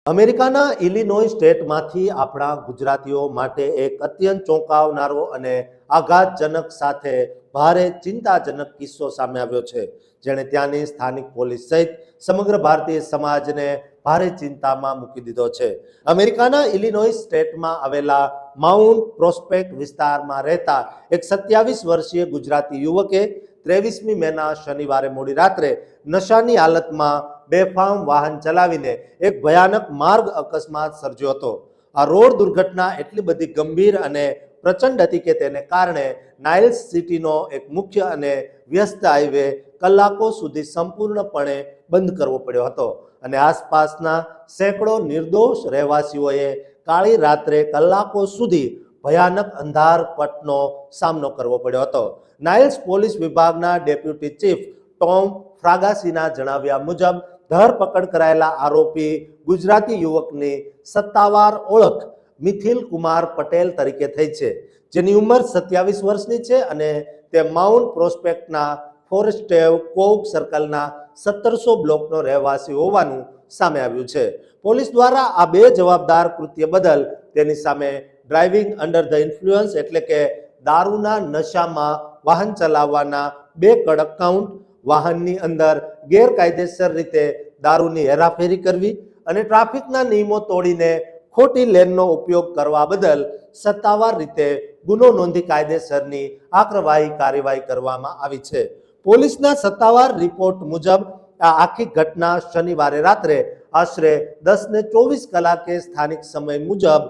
અમેરિકાના ઇલિનોય સ્ટેટમાંથી આપણા ગુજરાતીઓ માટે એક અત્યંત ચોંકાવનારો અને આઘાતજનક સાથે ભારે ચિંતાજનક કિસ્સો સામે આવ્યો છે, જેણે ત્યાંની સ્થાનિક પોલીસ સહિત સમગ્ર ભારતીય સમાજને ભારે ચિંતામાં મૂકી દીધો છે. અમેરિકાના ઇલિનોય સ્ટેટમાં આવેલા માઉન્ટ પ્રોસ્પેક્ટ વિસ્તારમાં રહેતા એક 27 વર્ષીય ગુજરાતી યુવકે 23મી મેના શનિવારે મોડી રાત્રે નશાની હાલતમાં બેફામ વાહન ચલાવીને એક ભયાનક માર્ગ અકસ્માત સર્જ્યો હતો. આ રોડ દુર્ઘટના એટલી બધી ગંભીર અને પ્રચંડ હતી કે તેને કારણે નાઇલ્સ સિટીનો એક મુખ્ય અને વ્યસ્ત હાઈવે કલાકો સુધી સંપૂર્ણપણે બંધ કરવો પડ્યો હતો અને આસપાસના સેંકડો નિર્દોષ રહેવાસીઓએ કાળી રાત્રે કલાકો સુધી ભયાનક અંધારપટનો સામનો કરવો પડ્યો હતો. નાઇલ્સ પોલીસ વિભાગના ડેપ્યુટી ચીફ ટોમ ફ્રાગાસીના જણાવ્યા મુજબ ધરપકડ કરાયેલા આરોપી ગુજરાતી યુવકની સત્તાવાર ઓળખ મિથિલ કુમાર પટેલ તરીકે થઈ છે, જેની ઉંમર 27 વર્ષની છે અને તે માઉન્ટ પ્રોસ્પેક્ટના ફોરેસ્ટેવ કોવ સર્કલના 1700 બ્લોકનો રહેવાસી હોવાનું સામે આવ્યું છે. પોલીસ દ્વારા આ બે જવાબદાર કૃત્ય બદલ તેની સામે ડ્રાઇવિંગ અંડર ધ ઇન્ફ્લુઅન્સ એટલે કે દારૂના નશામાં વાહન ચલાવવાના 2 કડક કાઉન્ટ, વાહનની અંદર ગેરકાયદેસર રીતે દારૂની હેરાફેરી કરવી અને ટ્રાફિકના નિયમો તોડીને ખોટી લેનનો ઉપયોગ કરવા બદલ સત્તાવાર રીતે ગુનો નોંધી કાયદેસરની આક્રમક કાર્યવાહી કરવામાં આવી છે. પોલીસના સત્તાવાર રિપોર્ટ મુજબ આ આખી ઘટના શનિવારે રાત્રે આશરે 10:24 કલાકે સ્થાનિક સમય મુજબ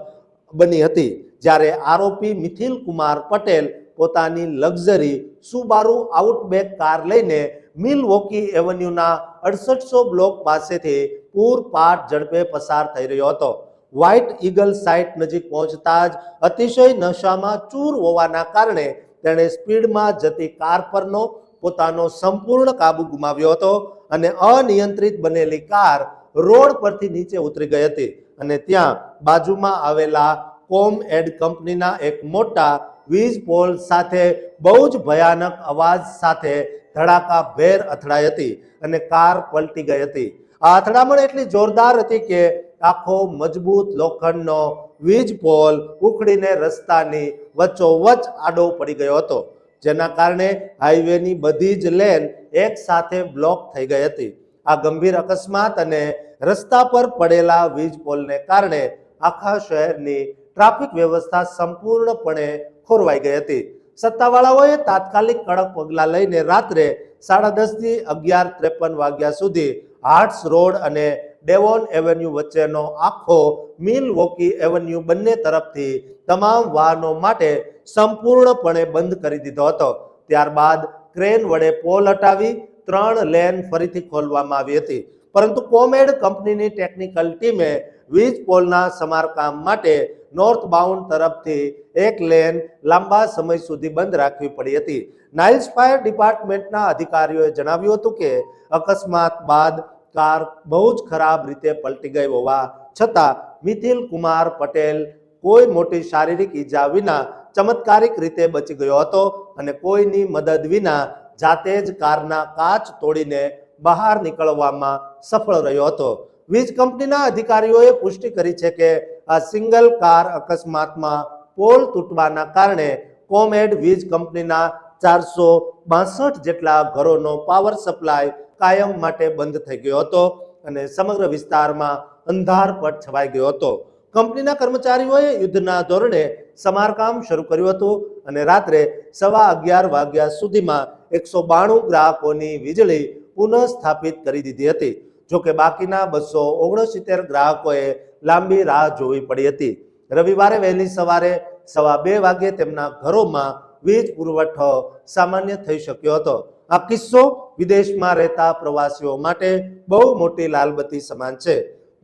બની હતી, જ્યારે આરોપી મિથિલ કુમાર પટેલ પોતાની લક્ઝરી સુબારુ આઉટબેક કાર લઈને મિલવોકી એવન્યુના 6800 બ્લોક પાસેથી પૂરપાટ ઝડપે પસાર થઈ રહ્યો હતો. વ્હાઇટ ઈગલ સાઇટ નજીક પહોંચતા જ અતિશય નશામાં ચૂર હોવાના કારણે તેણે સ્પીડમાં જતી કાર પરનો પોતાનો સંપૂર્ણ કાબુ ગુમાવ્યો હતો અને અનિયંત્રિત બનેલી કાર રોડ પરથી નીચે ઉતરી ગઈ હતી અને ત્યાં બાજુમાં આવેલા કોમ એડ કંપનીના એક મોટા વીજ પોલ સાથે બહુ જ ભયાનક અવાજ સાથે ધડાકાભેર અથડાઈ હતી અને કાર પલટી ગઈ હતી. આ અથડામણ એટલી જોરદાર હતી કે આખો મજબૂત લોખંડનો વીજ પોલ ઉખડીને રસ્તાની વચ્ચોવચ્ચ આડો પડી ગયો હતો, જેના કારણે હાઈવેની બધી જ લેન એક સાથે બ્લોક થઈ ગઈ હતી. આ ગંભીર અકસ્માત અને રસ્તા પર પડેલા વીજ પોલને કારણે આખા શહેરની ટ્રાફિક વ્યવસ્થા સંપૂર્ણપણે ખોરવાઈ ગઈ હતી. સત્તાવાળાઓએ તાત્કાલિક કડક પગલાં લઈને રાત્રે 10:30 થી 11:53 વાગ્યા સુધી હાર્ટ્સ રોડ અને ડેવોન એવન્યુ વચ્ચેનો આખો મિલવોકી એવન્યુ બંને તરફથી તમામ વાહનો માટે સંપૂર્ણપણે બંધ કરી દીધો હતો. ત્યારબાદ ક્રેન વડે પોલ હટાવી 3 લેન ફરીથી ખોલવામાં આવી હતી, પરંતુ કોમેડ કંપનીની ટેકનિકલ ટીમે વીજ પોલના સમારકામ માટે નોર્થ બાઉન્ડ તરફથી 1 લેન લાંબા સમય સુધી બંધ રાખવી પડી હતી. નાઇલ્સ ફાયર ડિપાર્ટમેન્ટના અધિકારીઓએ જણાવ્યું હતું કે અકસ્માત બાદ કાર બહુ જ ખરાબ રીતે પલટી ગઈ હોવા છતાં મિથિલ કુમાર પટેલ કોઈ મોટી શારીરિક ઈજા વિના ચમત્કારિક રીતે બચી ગયો હતો અને કોઈની મદદ વિના જાતે જ કારના કાચ તોડીને બહાર નીકળવામાં સફળ રહ્યો હતો. વીજ કંપનીના અધિકારીઓએ પુષ્ટિ કરી છે કે આ સિંગલ કાર અકસ્માતમાં પોલ તૂટવાના કારણે કોમેડ વીજ કંપનીના 462 જેટલા ઘરોનો પાવર સપ્લાય કાયમ માટે બંધ થઈ ગયો હતો અને સમગ્ર વિસ્તારમાં અંધારપટ છવાઈ ગયો હતો. કંપનીના કર્મચારીઓએ યુદ્ધના ધોરણે સમારકામ શરૂ કર્યું હતું અને રાત્રે 11:15 વાગ્યા સુધીમાં 192 ગ્રાહકોની વીજળી પુનઃ સ્થાપિત કરી દીધી હતી. જોકે બાકીના 269 ગ્રાહકોએ લાંબી રાહ જોવી પડી હતી. રવિવારે વહેલી સવારે 2:15 વાગે તેમના ઘરોમાં વીજ પુરવઠો સામાન્ય થઈ શક્યો હતો. આ કિસ્સો વિદેશમાં રહેતા પ્રવાસીઓ માટે બહુ મોટી લાલબત્તી સમાન છે.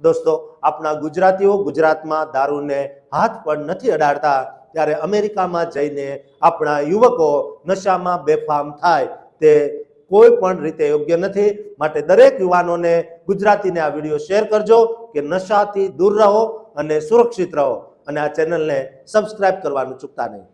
દોસ્તો, આપણા ગુજરાતીઓ ગુજરાતમાં દારૂને હાથ પણ નથી અડાડતા, ત્યારે અમેરિકામાં જઈને આપણા યુવકો નશામાં બેફામ થાય તે કોઈ પણ રીતે યોગ્ય નથી. માટે દરેક યુવાનોને ગુજરાતીને આ વિડીયો શેર કરજો કે નશાથી દૂર રહો અને સુરક્ષિત રહો, અને આ ચેનલને સબસ્ક્રાઇબ કરવાનું ચૂકતા નહીં.